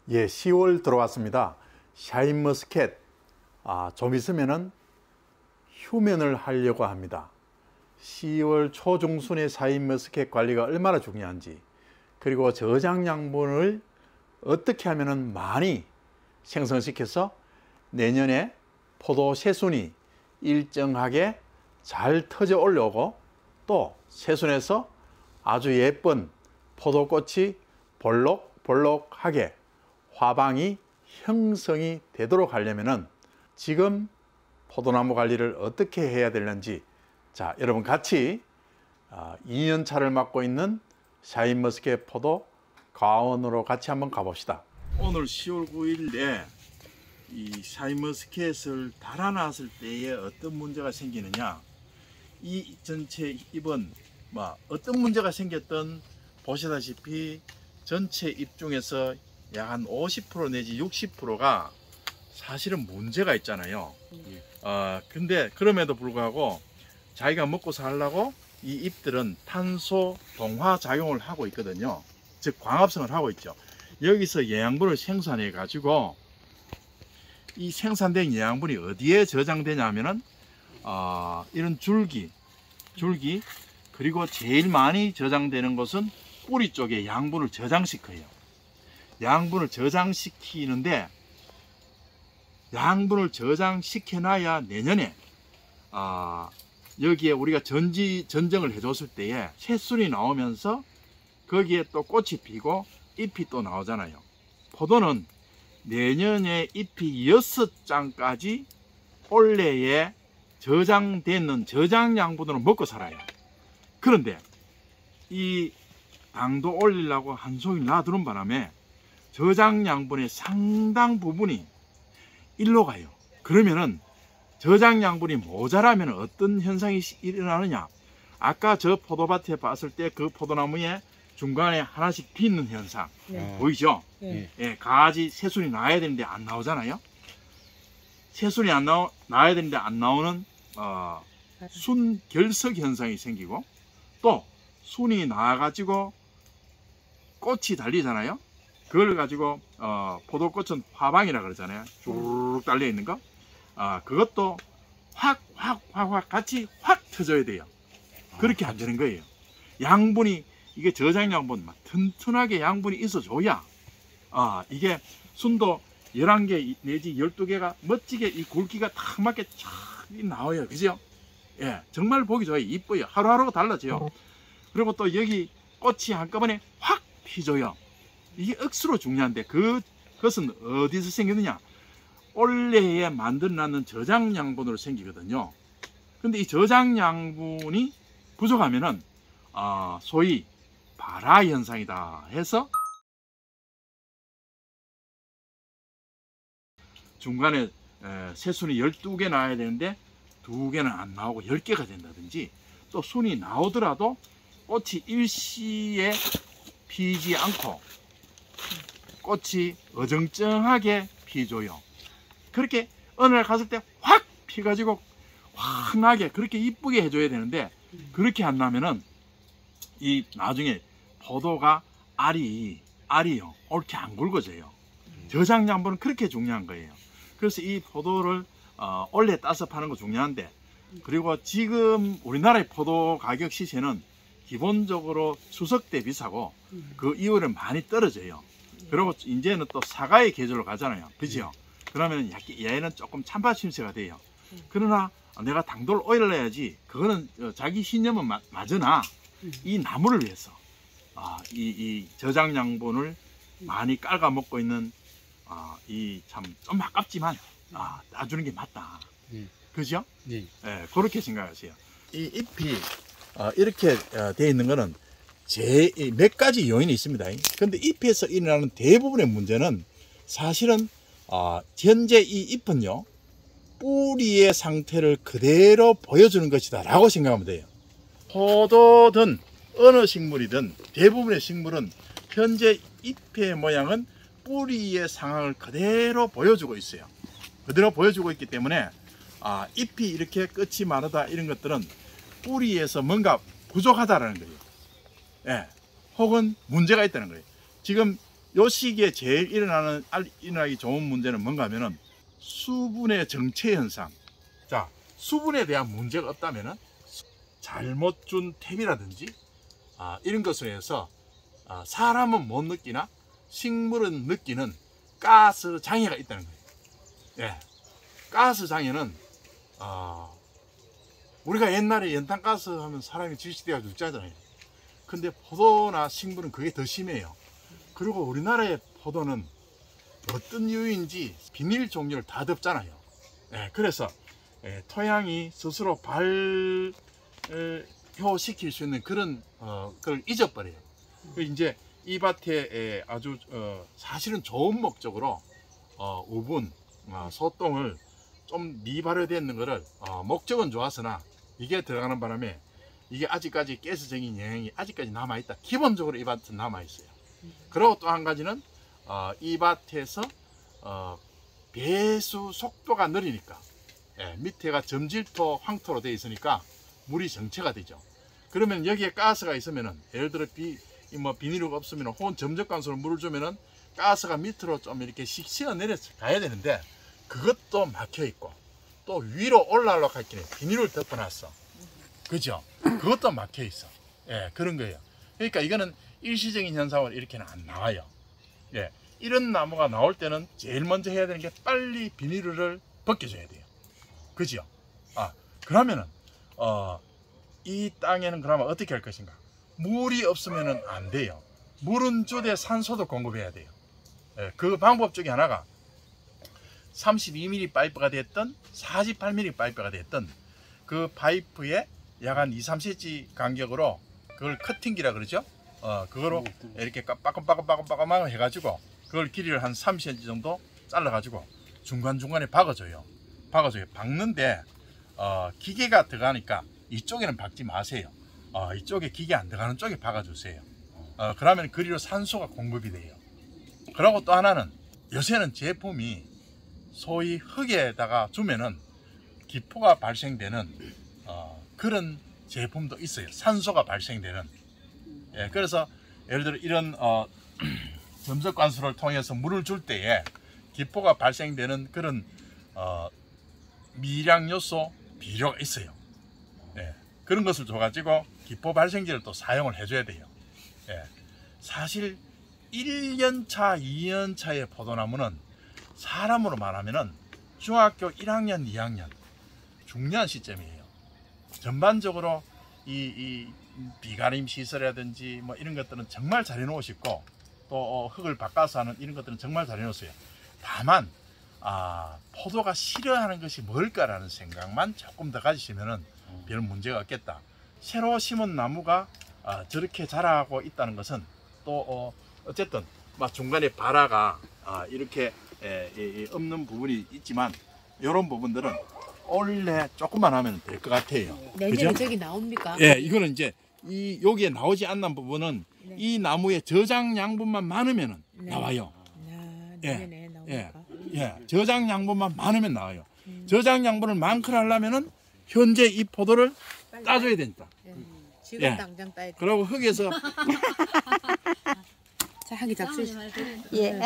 예, 10월 들어왔습니다. 샤인머스켓, 좀 있으면은 휴면을 하려고 합니다. 10월 초중순의 샤인머스켓 관리가 얼마나 중요한지, 그리고 저장 양분을 어떻게 하면은 많이 생성시켜서 내년에 포도 새순이 일정하게 잘 터져 올라오고, 또 새순에서 아주 예쁜 포도꽃이 볼록볼록하게 화방이 형성이 되도록 하려면은 지금 포도나무 관리를 어떻게 해야 되는지, 자, 여러분 같이 2년 차를 맡고 있는 샤인머스켓 포도 과원으로 같이 한번 가봅시다. 오늘 10월 9일에 이 샤인머스켓을 달아놨을 때에 어떤 문제가 생기느냐, 이 전체 잎은 어떤 문제가 생겼던, 보시다시피 전체 잎 중에서 약 한 50% 내지 60%가 사실은 문제가 있잖아요. 근데 그럼에도 불구하고 자기가 먹고 살려고 이 잎들은 탄소 동화 작용을 하고 있거든요. 즉 광합성을 하고 있죠. 여기서 영양분을 생산해 가지고 이 생산된 영양분이 어디에 저장되냐 하면은 이런 줄기, 그리고 제일 많이 저장되는 것은 뿌리 쪽에 양분을 저장시켜요. 양분을 저장시키는데, 양분을 저장시켜놔야 내년에 여기에 우리가 전정을 해줬을 때에 새순이 나오면서 거기에 또 꽃이 피고 잎이 또 나오잖아요. 포도는 내년에 잎이 6장까지 올해에 저장되는 저장 양분으로 먹고 살아요. 그런데 이 당도 올리려고 한 송이 놔두는 바람에 저장 양분의 상당 부분이 일로 가요. 그러면은 저장 양분이 모자라면 어떤 현상이 일어나느냐, 아까 저 포도밭에 봤을 때 그 포도나무에 중간에 하나씩 비는 현상 보이죠? 예, 가지 새순이 나야 되는데 안 나오잖아요. 새순이 나야 되는데 안 나오는 순결석 현상이 생기고, 또 순이 나와가지고 꽃이 달리잖아요. 그걸 가지고 포도꽃은 화방이라 그러잖아요. 쭉 달려 있는 거. 그것도 확 같이 확 터져야 돼요. 그렇게 안 되는 거예요. 양분이, 이게 저장 양분 튼튼하게 양분이 있어줘야 이게 순도 11개 내지 12개가 멋지게 이 굵기가 딱 맞게 쫙 나와요. 그죠? 예, 정말 보기 좋아요. 이뻐요. 하루하루가 달라져요. 그리고 또 여기 꽃이 한꺼번에 확 피줘요. 이게 억수로 중요한데, 그것은 어디서 생기느냐, 올해에 만들어놨는 저장 양분으로 생기거든요. 근데 이 저장 양분이 부족하면은 소위 발화 현상이다 해서 중간에 새순이 12개 나와야 되는데 2개는 안 나오고 10개가 된다든지, 또 순이 나오더라도 꽃이 일시에 피지 않고 꽃이 어정쩡하게 피줘요. 그렇게 어느 날 갔을 때 확 피가지고 환하게 그렇게 이쁘게 해줘야 되는데, 그렇게 안 나면은 이 나중에 포도가 알이요 옳게 안 굵어져요. 저장 양분은 그렇게 중요한 거예요. 그래서 이 포도를 올해 따서 파는 거 중요한데, 그리고 지금 우리나라의 포도 가격 시세는 기본적으로 추석 때 비싸고 그 이후에 많이 떨어져요. 그리고 이제는 또 사과의 계절로 가잖아요. 그죠? 그러면 얘는 조금 찬밥 심세가 돼요. 그러나 내가 당도를 올려야지, 그거는 자기 신념은 맞으나 이 나무를 위해서 이 저장 양분을 많이 깔아 먹고 있는 이 참 좀 아깝지만 놔주는 게 맞다. 그죠? 네. 예, 그렇게 생각하세요. 이 잎이 이렇게 되어 있는 거는 몇 가지 요인이 있습니다. 그런데 잎에서 일어나는 대부분의 문제는 사실은 현재 이 잎은요, 뿌리의 상태를 그대로 보여주는 것이다 라고 생각하면 돼요. 포도든 어느 식물이든 대부분의 식물은 현재 잎의 모양은 뿌리의 상황을 그대로 보여주고 있어요. 그대로 보여주고 있기 때문에 잎이 이렇게 끝이 마르다 이런 것들은 뿌리에서 뭔가 부족하다라는 거예요. 예, 혹은 문제가 있다는 거예요. 지금 요 시기에 제일 일어나기 좋은 문제는 뭔가 하면은 수분의 정체 현상. 자, 수분에 대한 문제가 없다면은 잘못 준 탭이라든지 이런 것으로 해서 사람은 못 느끼나 식물은 느끼는 가스 장애가 있다는 거예요. 예, 가스 장애는 우리가 옛날에 연탄가스 하면 사람이 질식되어 죽잖아요. 근데 포도나 식물은 그게 더 심해요. 그리고 우리나라의 포도는 어떤 이유인지 비닐 종류를 다 덮잖아요. 예, 그래서 토양이 스스로 발효시킬 수 있는 그런 걸 잊어버려요. 이제 이 밭에 아주 사실은 좋은 목적으로 우분, 소똥을 좀 미발효되어 있는 거를 목적은 좋았으나 이게 들어가는 바람에 이게 아직까지 가스적인 영향이 아직까지 남아있다. 기본적으로 이 밭은 남아있어요. 그리고 또 한 가지는 이 밭에서 배수 속도가 느리니까 밑에가 점질토, 황토로 되어 있으니까 물이 정체가 되죠. 그러면 여기에 가스가 있으면은 예를 들어 비닐루가 없으면 혹은 점적관수로 물을 주면은 가스가 밑으로 좀 이렇게 씩씩어 내려서 가야 되는데 그것도 막혀 있고 또 위로 올라가려고 할때 비닐을 덮어놨어. 그죠? 그것도 막혀 있어. 예, 그런 거예요. 그러니까 이거는 일시적인 현상으로 이렇게는 안 나와요. 예, 이런 나무가 나올 때는 제일 먼저 해야 되는 게 빨리 비닐을 벗겨줘야 돼요. 그죠? 그러면은 이 땅에는 그러면 어떻게 할 것인가? 물이 없으면은 안 돼요. 물은 주되 산소도 공급해야 돼요. 예, 그 방법 중에 하나가 32mm 파이프가 됐든 48mm 파이프가 됐든 그 파이프에 약 한 2-3cm 간격으로 그걸 커팅기라 그러죠. 그거로 이렇게 빠끔빠끔빠끔빠끔 해가지고 그걸 길이를 한 30cm 정도 잘라가지고 중간중간에 박아줘요. 박는데 기계가 들어가니까 이쪽에는 박지 마세요. 이쪽에 기계 안 들어가는 쪽에 박아주세요. 그러면 그리로 산소가 공급이 돼요. 그리고 또 하나는 요새는 제품이 소위 흙에다가 주면은 기포가 발생되는 그런 제품도 있어요. 산소가 발생되는. 예, 그래서 예를 들어 이런 점적관수를 통해서 물을 줄 때에 기포가 발생되는 그런 미량 요소 비료가 있어요. 예, 그런 것을 줘가지고 기포 발생제를 또 사용을 해줘야 돼요. 예, 사실 1년차, 2년차의 포도나무는 사람으로 말하면은 중학교 1학년, 2학년 중요한 시점이에요. 전반적으로 이 비가림 시설이라든지 뭐 이런 것들은 정말 잘 해놓고 싶고 또 흙을 바꿔서 하는 이런 것들은 정말 잘 해놓았어요. 다만 포도가 싫어하는 것이 뭘까라는 생각만 조금 더 가지시면은 별 문제가 없겠다. 새로 심은 나무가 저렇게 자라고 있다는 것은 또 어쨌든 막 중간에 발화가 이렇게 없는 부분이 있지만 이런 부분들은 원래 조금만 하면 될 것 같아요. 내년에 저기 나옵니까? 예, 이거는 이제 여기에 나오지 않는 부분은 네. 이 나무의 저장 양분만 많으면 네. 나와요. 내년에 나옵니까? 예, 저장 양분만 많으면 나와요. 저장 양분을 많게 하려면은 현재 이 포도를 따줘야 된다. 지금 예. 당장 따야 돼. 그리고 흙에서 자, 한 개 잡수시. 예.